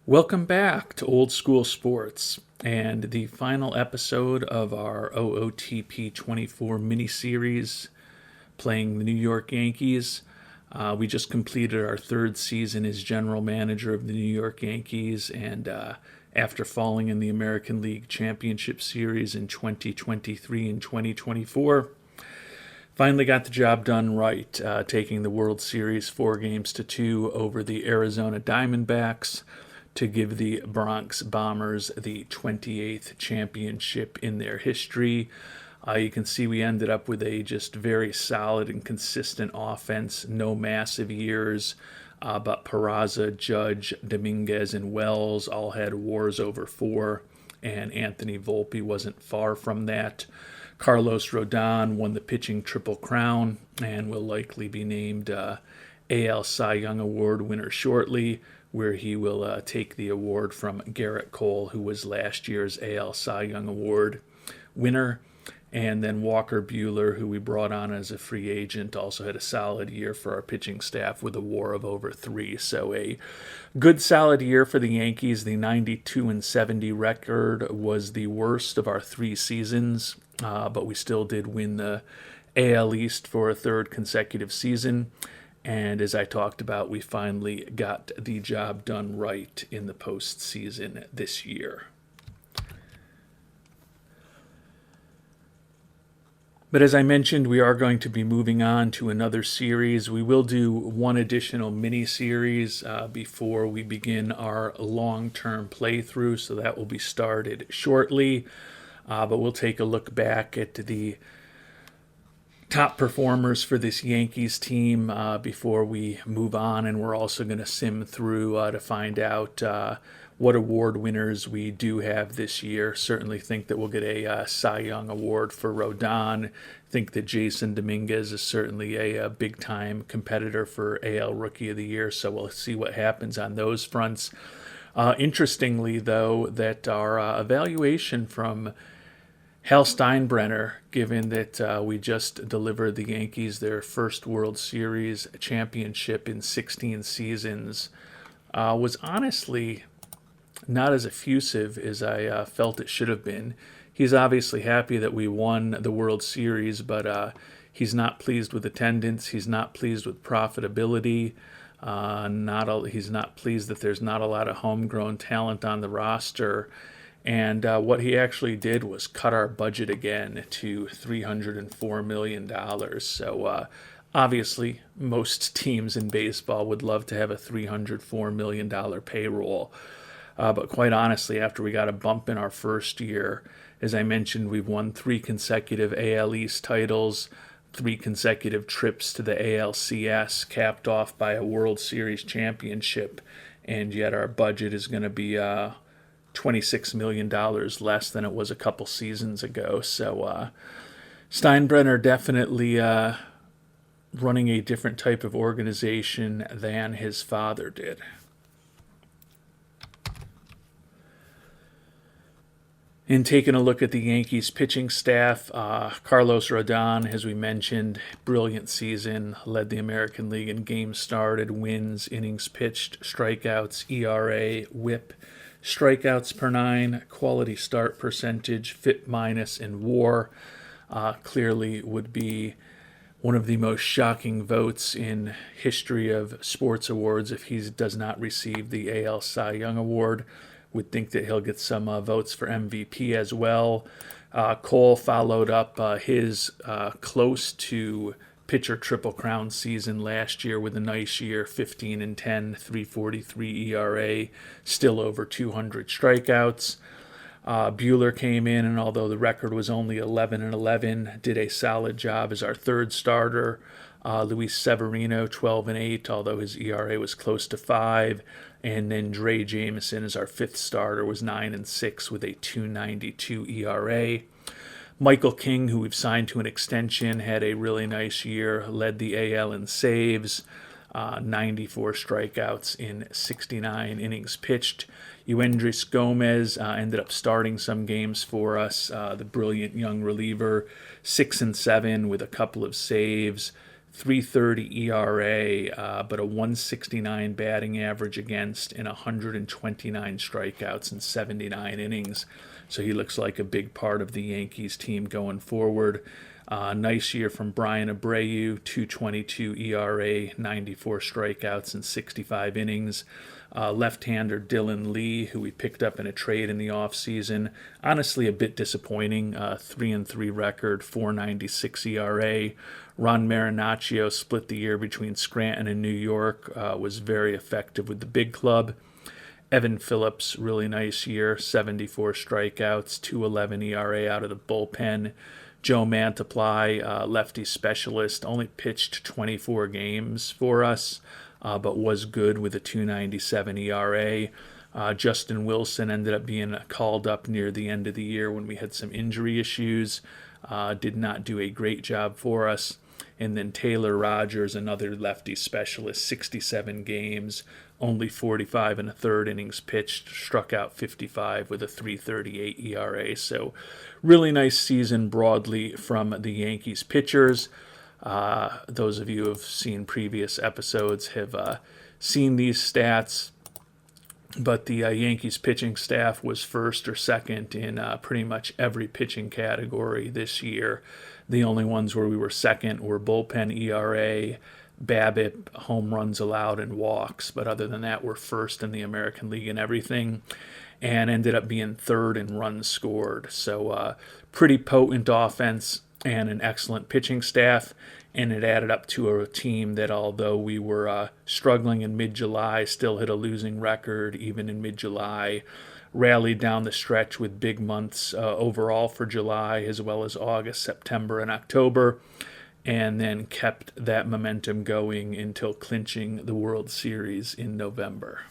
Welcome back to Old School Sports and the final episode of our OOTP 24 mini-series playing the New York Yankees. We just completed our third season as general manager of the New York Yankees, and after falling in the American League Championship Series in 2023 and 2024, finally got the job done right, taking the World Series 4-2 over the Arizona Diamondbacks to give the Bronx Bombers the 28th championship in their history. You can see we ended up with a just very solid and consistent offense, no massive years, but Peraza, Judge, Dominguez, and Wells all had WARs over 4, and Anthony Volpe wasn't far from that. Carlos Rodon won the pitching Triple Crown and will likely be named AL Cy Young Award winner shortly, where he will take the award from Garrett Cole, who was last year's AL Cy Young Award winner. And then Walker Buehler, who we brought on as a free agent, also had a solid year for our pitching staff with a WAR of over 3. So a good solid year for the Yankees. The 92-70 record was the worst of our 3 seasons, but we still did win the AL East for a third consecutive season. And as I talked about, we finally got the job done right in the postseason this year. But as I mentioned, we are going to be moving on to another series. We will do one additional mini-series before we begin our long-term playthrough, so that will be started shortly. But we'll take a look back at the top performers for this Yankees team before we move on, and we're also going to sim through to find out what award winners we do have this year. Certainly think that we'll get a Cy Young Award for Rodon. Think that Jason Dominguez is certainly a big-time competitor for AL Rookie of the Year, so we'll see what happens on those fronts. Interestingly, though, that our evaluation from Hal Steinbrenner, given that we just delivered the Yankees their first World Series championship in 16 seasons, was honestly not as effusive as I felt it should have been. He's obviously happy that we won the World Series, but he's not pleased with attendance. He's not pleased with profitability. He's not pleased that there's not a lot of homegrown talent on the roster. And what he actually did was cut our budget again to $304 million. So obviously, most teams in baseball would love to have a $304 million payroll. But quite honestly, after we got a bump in our first year, as I mentioned, we've won 3 consecutive AL East titles, 3 consecutive trips to the ALCS, capped off by a World Series championship, and yet our budget is going to be $26 million less than it was a couple seasons ago. So Steinbrenner definitely running a different type of organization than his father did. In taking a look at the Yankees pitching staff, Carlos Rodon, as we mentioned, brilliant season, led the American League in games started, wins, innings pitched, strikeouts, ERA, WHIP, strikeouts per 9, quality start percentage, FIP minus, and WAR. Clearly would be one of the most shocking votes in history of sports awards if he does not receive the AL Cy Young Award. Would think that he'll get some votes for MVP as well. Cole followed up his close to pitcher Triple Crown season last year with a nice year, 15-10, 3.43 ERA, still over 200 strikeouts. Buehler came in, and although the record was only 11-11, did a solid job as our third starter. Luis Severino, 12-8, although his ERA was close to 5. And then Dre Jameson as our fifth starter was 9-6 with a 2.92 ERA. Michael King, who we've signed to an extension, had a really nice year, led the AL in saves, 94 strikeouts in 69 innings pitched. Yuendrys Gomez ended up starting some games for us, the brilliant young reliever, 6-7 with a couple of saves, 3.30 ERA, but a 169 batting average against and 129 strikeouts in 79 innings. So he looks like a big part of the Yankees team going forward. Nice year from Brian Abreu, 2.22 ERA, 94 strikeouts in 65 innings. Left-hander Dylan Lee, who we picked up in a trade in the offseason. Honestly, a bit disappointing. 3-3 record, 4.96 ERA. Ron Marinaccio split the year between Scranton and New York, was very effective with the big club. Evan Phillips, really nice year, 74 strikeouts, 2.11 ERA out of the bullpen. Joe Mantiply, lefty specialist, only pitched 24 games for us, but was good with a 2.97 ERA. Justin Wilson ended up being called up near the end of the year when we had some injury issues. Did not do a great job for us. And then Taylor Rogers, another lefty specialist, 67 games, only 45 and a third innings pitched, struck out 55 with a 3.38 ERA. So really nice season broadly from the Yankees pitchers. Those of you who have seen previous episodes have seen these stats. But the Yankees pitching staff was first or second in pretty much every pitching category this year. The only ones where we were second were bullpen ERA, BABIP, home runs allowed, and walks. But other than that, we're first in the American League in everything, and ended up being third in runs scored. So pretty potent offense and an excellent pitching staff. And it added up to a team that, although we were struggling in mid-July, still hit a losing record even in mid-July. Rallied down the stretch with big months overall for July, as well as August, September, and October, and then kept that momentum going until clinching the World Series in November.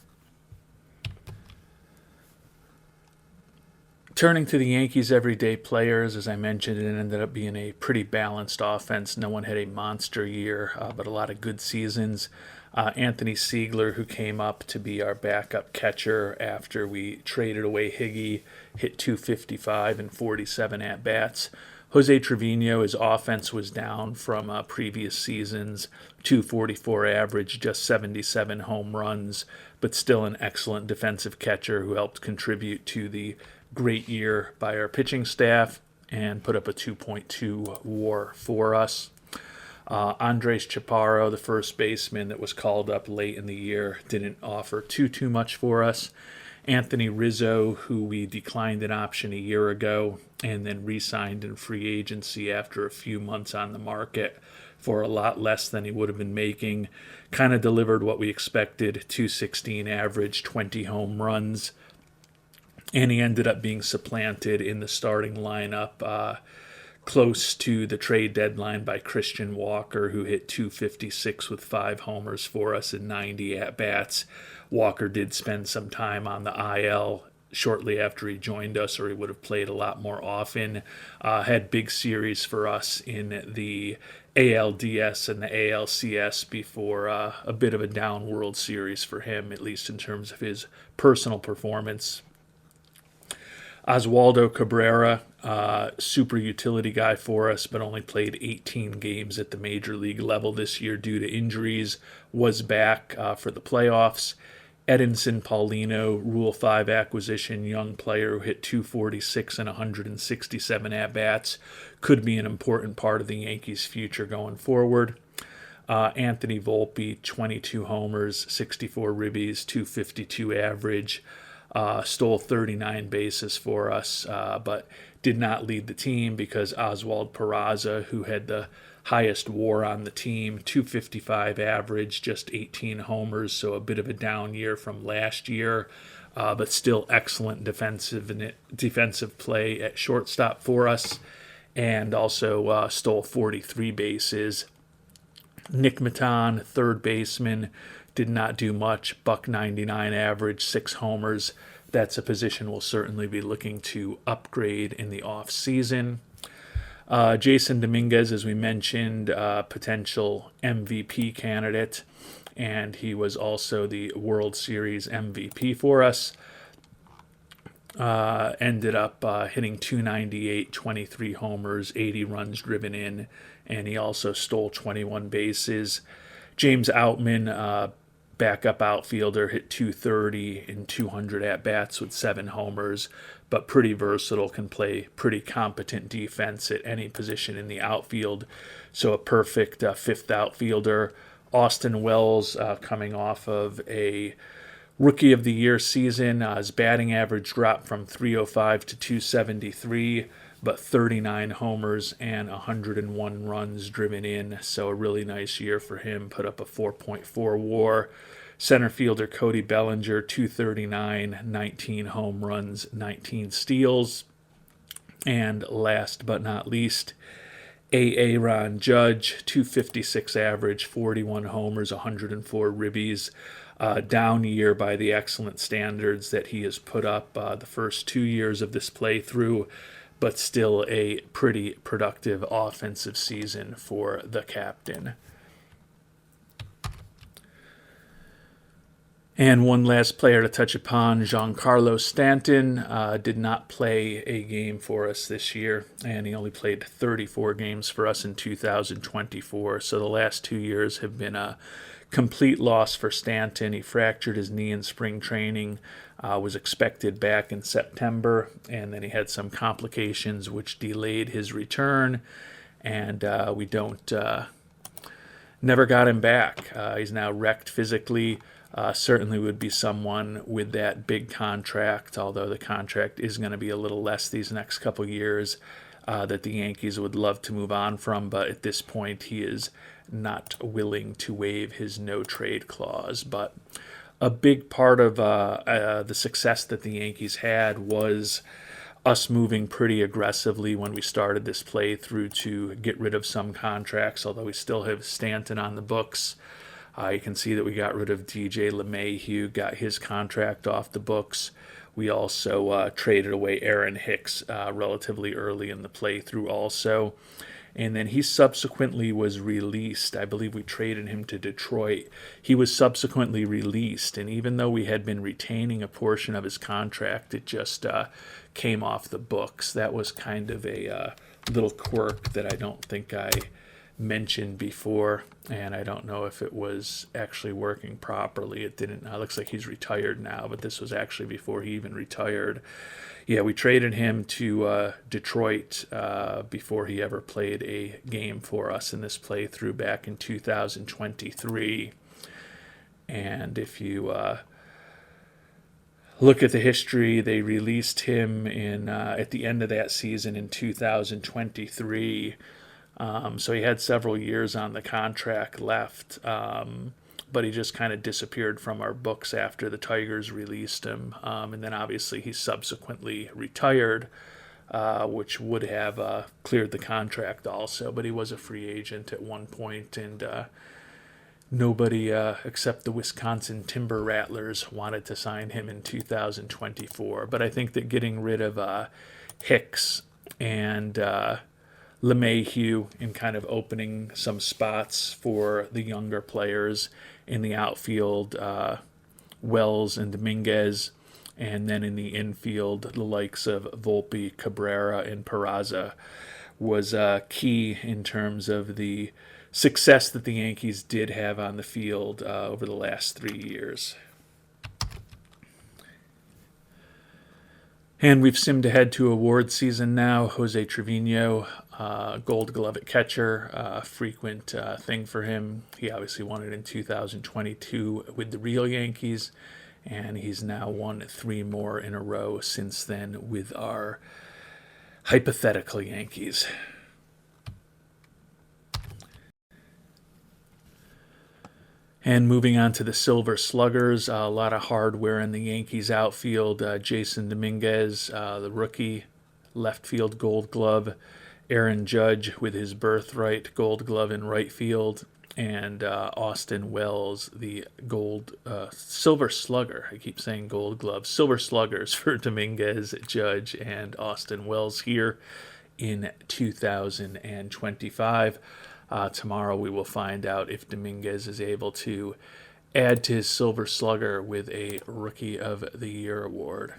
Turning to the Yankees' everyday players, as I mentioned, it ended up being a pretty balanced offense. No one had a monster year, but a lot of good seasons. Anthony Siegler, who came up to be our backup catcher after we traded away Higgy, hit 255 and 47 at-bats. Jose Trevino, his offense was down from previous seasons, 244 average, just 77 home runs, but still an excellent defensive catcher who helped contribute to the great year by our pitching staff and put up a 2.2 WAR for us. Andres Chaparro, the first baseman that was called up late in the year, didn't offer too much for us. Anthony Rizzo, who we declined an option a year ago and then re-signed in free agency after a few months on the market for a lot less than he would have been making, kind of delivered what we expected, 216 average, 20 home runs, and he ended up being supplanted in the starting lineup close to the trade deadline by Christian Walker, who hit 256 with 5 homers for us in 90 at-bats. Walker did spend some time on the IL shortly after he joined us, or he would have played a lot more often. Had big series for us in the ALDS and the ALCS before a bit of a down World Series for him, at least in terms of his personal performance. Oswaldo Cabrera, super utility guy for us, but only played 18 games at the major league level this year due to injuries, was back for the playoffs. Edinson Paulino, Rule 5 acquisition, young player who hit 246 and 167 at-bats, could be an important part of the Yankees' future going forward. Anthony Volpe, 22 homers, 64 ribbies, 252 average. Stole 39 bases for us, but did not lead the team because Oswald Peraza, who had the highest WAR on the team, 255 average, just 18 homers, so a bit of a down year from last year, but still excellent defensive play at shortstop for us, and also stole 43 bases. Nick Maton, third baseman, did not do much, $1.99 average, 6 homers. That's a position we'll certainly be looking to upgrade in the off season. Jason Dominguez, as we mentioned, potential MVP candidate, and he was also the World Series MVP for us. ended up hitting 298, 23 homers, 80 runs driven in, and he also stole 21 bases. James Outman, backup outfielder, hit 230 in 200 at bats with 7 homers, but pretty versatile, can play pretty competent defense at any position in the outfield. So a perfect fifth outfielder. Austin Wells, coming off of a Rookie of the Year season. His batting average dropped from 305 to 273, but 39 homers and 101 runs driven in. So a really nice year for him. Put up a 4.4 WAR. Center fielder Cody Bellinger, 239, 19 home runs, 19 steals. And last but not least, Aaron Judge, 256 average, 41 homers, 104 ribbies. Down year by the excellent standards that he has put up the first 2 years of this playthrough, but still a pretty productive offensive season for the captain. And one last player to touch upon, Giancarlo Stanton, did not play a game for us this year, and he only played 34 games for us in 2024. So the last 2 years have been a complete loss for Stanton. He fractured his knee in spring training, was expected back in September, and then he had some complications which delayed his return, and we never got him back. He's now wrecked physically. Certainly would be someone with that big contract, although the contract is going to be a little less these next couple years, that the Yankees would love to move on from. But at this point, he is not willing to waive his no-trade clause. But a big part of the success that the Yankees had was us moving pretty aggressively when we started this playthrough to get rid of some contracts, although we still have Stanton on the books. You can see that we got rid of DJ LeMahieu, got his contract off the books. We also traded away Aaron Hicks relatively early in the playthrough also. And then he subsequently was released. I believe we traded him to Detroit. He was subsequently released, and even though we had been retaining a portion of his contract, it just came off the books. That was kind of a little quirk that I don't think I mentioned before, and I don't know if it was actually working properly. It didn't. It looks like he's retired now, but this was actually before he even retired. Yeah, we traded him to Detroit before he ever played a game for us in this playthrough back in 2023. And if you look at the history, they released him in at the end of that season in 2023. So he had several years on the contract left, but he just kind of disappeared from our books after the Tigers released him. And then obviously he subsequently retired, which would have cleared the contract also. But he was a free agent at one point, and nobody except the Wisconsin Timber Rattlers wanted to sign him in 2024. But I think that getting rid of Hicks and LeMahieu and kind of opening some spots for the younger players in the outfield, Wells and Dominguez, and then in the infield, the likes of Volpe, Cabrera, and Peraza was key in terms of the success that the Yankees did have on the field over the last 3 years. And we've simmed ahead to award season now. Jose Trevino, Gold Glove at catcher, frequent thing for him. He obviously won it in 2022 with the real Yankees, and he's now won 3 more in a row since then with our hypothetical Yankees. And moving on to the Silver Sluggers, a lot of hardware in the Yankees outfield. Jason Dominguez, the rookie, left field Gold Glove. Aaron Judge with his birthright Gold Glove in right field. And Austin Wells, the Silver Slugger. I keep saying Gold Glove. Silver Sluggers for Dominguez, Judge, and Austin Wells here in 2025. Tomorrow we will find out if Dominguez is able to add to his Silver Slugger with a Rookie of the Year award.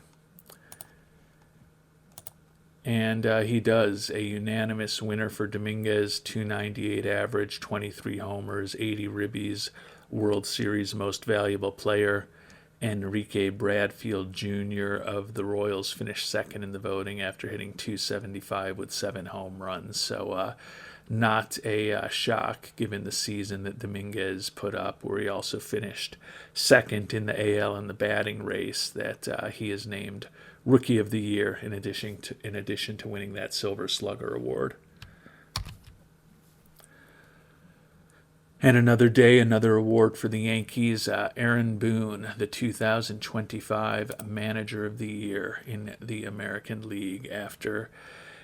And he does. A unanimous winner for Dominguez, 298 average, 23 homers, 80 ribbies, World Series most valuable player. Enrique Bradfield Jr. of the Royals finished second in the voting after hitting 275 with 7 home runs. So not a shock given the season that Dominguez put up, where he also finished second in the AL in the batting race, that he is named Rookie of the Year in addition to winning that Silver Slugger award. And another day, another award for the Yankees. Aaron Boone, the 2025 Manager of the Year in the American League, after,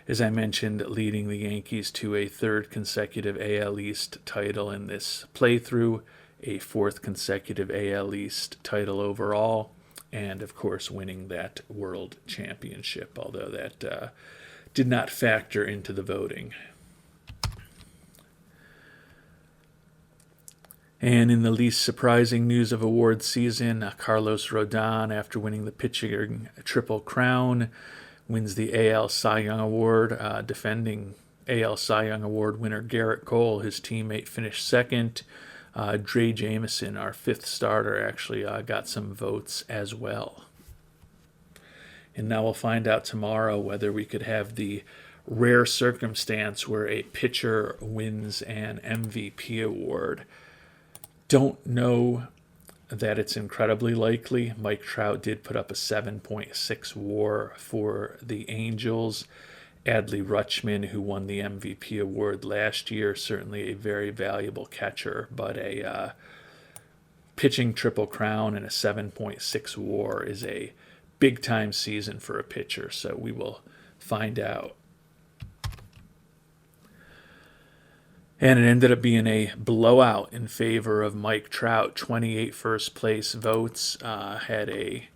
as I mentioned, leading the Yankees to a third consecutive AL East title in this playthrough, a fourth consecutive AL East title overall, and, of course, winning that World Championship, although that did not factor into the voting. And in the least surprising news of awards season, Carlos Rodon, after winning the pitching Triple Crown, wins the AL Cy Young Award. Defending AL Cy Young Award winner Garrett Cole, his teammate, finished second. Dre Jameson, our fifth starter, actually got some votes as well. And now we'll find out tomorrow whether we could have the rare circumstance where a pitcher wins an MVP award. Don't know that it's incredibly likely. Mike Trout did put up a 7.6 WAR for the Angels. Adley Rutschman, who won the MVP award last year, certainly a very valuable catcher, but a pitching Triple Crown and a 7.6 WAR is a big-time season for a pitcher, so we will find out. And it ended up being a blowout in favor of Mike Trout. 28 first-place votes. Had a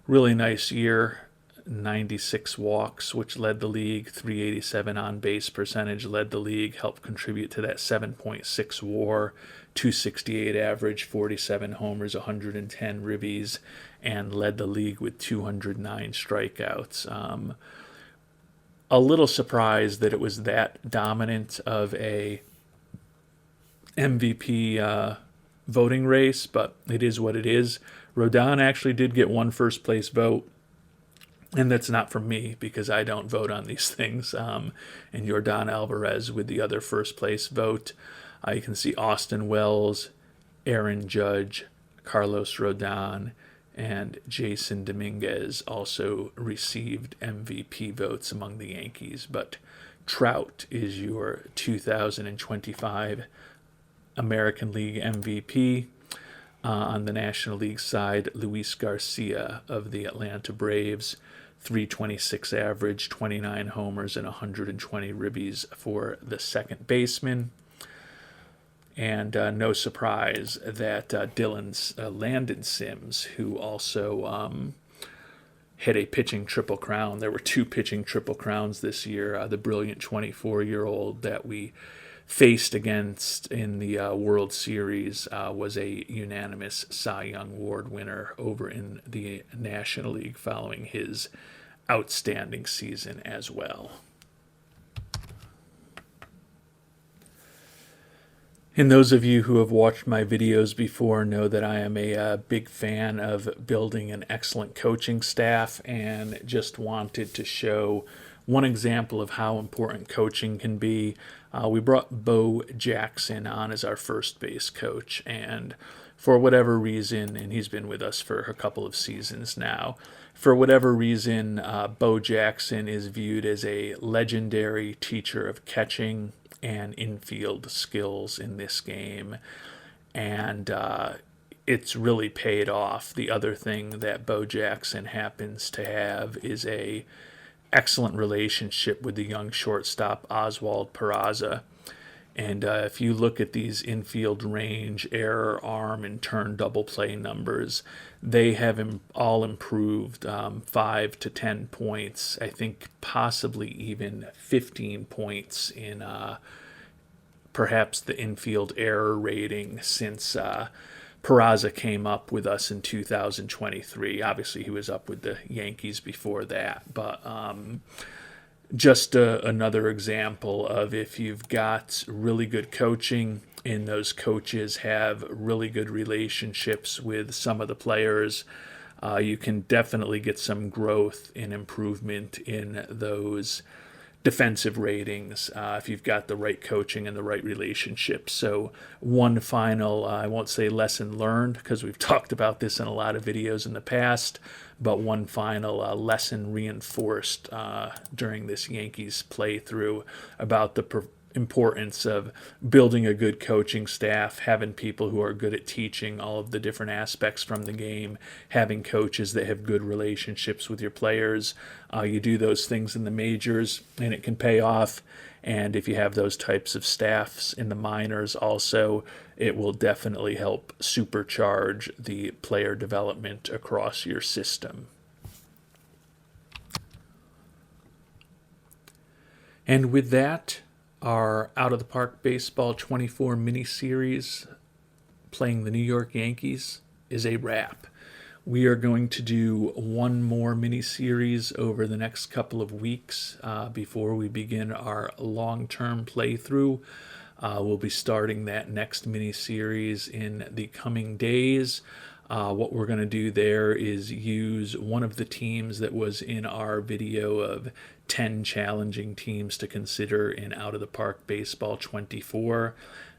really nice year. 96 walks, which led the league. 387 on-base percentage led the league. Helped contribute to that 7.6 WAR. 268 average, 47 homers, 110 ribbies, and led the league with 209 strikeouts. A little surprised that it was that dominant of a MVP voting race, but it is what it is. Rodon actually did get one first place vote, and that's not from me because I don't vote on these things. And Yordan Alvarez with the other first place vote. You can see Austin Wells, Aaron Judge, Carlos Rodon, and Jason Dominguez also received MVP votes among the Yankees. But Trout is your 2025 American League MVP. On the National League side, Luis Garcia of the Atlanta Braves, 326 average, 29 homers, and 120 ribbies for the second baseman. And no surprise that Landon Sims, who also hit a pitching Triple Crown. There were two pitching Triple Crowns this year. The brilliant 24-year-old that we faced against in the World Series was a unanimous Cy Young Award winner over in the National League following his outstanding season as well. And those of you who have watched my videos before know that I am a big fan of building an excellent coaching staff, and just wanted to show one example of how important coaching can be. We brought Bo Jackson on as our first base coach, and for whatever reason, and he's been with us for a couple of seasons now, for whatever reason, Bo Jackson is viewed as a legendary teacher of catching and infield skills in this game, and it's really paid off. The other thing that Bo Jackson happens to have is a excellent relationship with the young shortstop Oswald Peraza. And if you look at these infield range, error, arm, and turn double play numbers, they have all improved 5 to 10 points. I think possibly even 15 points in perhaps the infield error rating since Peraza came up with us in 2023. Obviously, he was up with the Yankees before that, but just another example of if you've got really good coaching and those coaches have really good relationships with some of the players, you can definitely get some growth and improvement in those defensive ratings if you've got the right coaching and the right relationships. So, one final, I won't say lesson learned because we've talked about this in a lot of videos in the past, but one final lesson reinforced during this Yankees playthrough about the importance of building a good coaching staff, having people who are good at teaching all of the different aspects from the game, having coaches that have good relationships with your players. You do those things in the majors and it can pay off. And if you have those types of staffs in the minors also, it will definitely help supercharge the player development across your system. And with that, our Out of the Park Baseball 24 mini series playing the New York Yankees is a wrap. We are going to do one more mini series over the next couple of weeks before we begin our long-term playthrough. We'll be starting that next mini series in the coming days. What we're going to do there is use one of the teams that was in our video of 10 challenging teams to consider in Out of the Park Baseball 24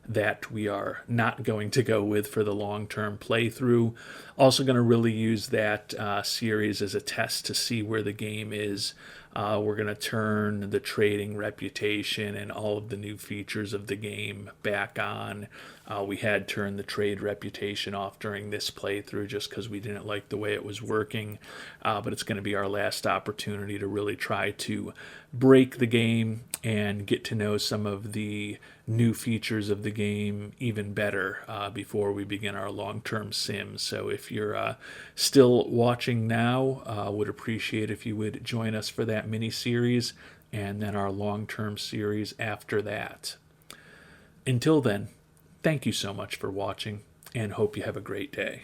that we are not going to go with for the long-term playthrough. Also going to really use that series as a test to see where the game is. We're going to turn the trading reputation and all of the new features of the game back on. We had turned the trade reputation off during this playthrough just because we didn't like the way it was working. But it's going to be our last opportunity to really try to break the game and get to know some of the new features of the game even better before we begin our long-term sim. So if you're still watching now, would appreciate if you would join us for that mini series and then our long-term series after that. Until then, thank you so much for watching and hope you have a great day.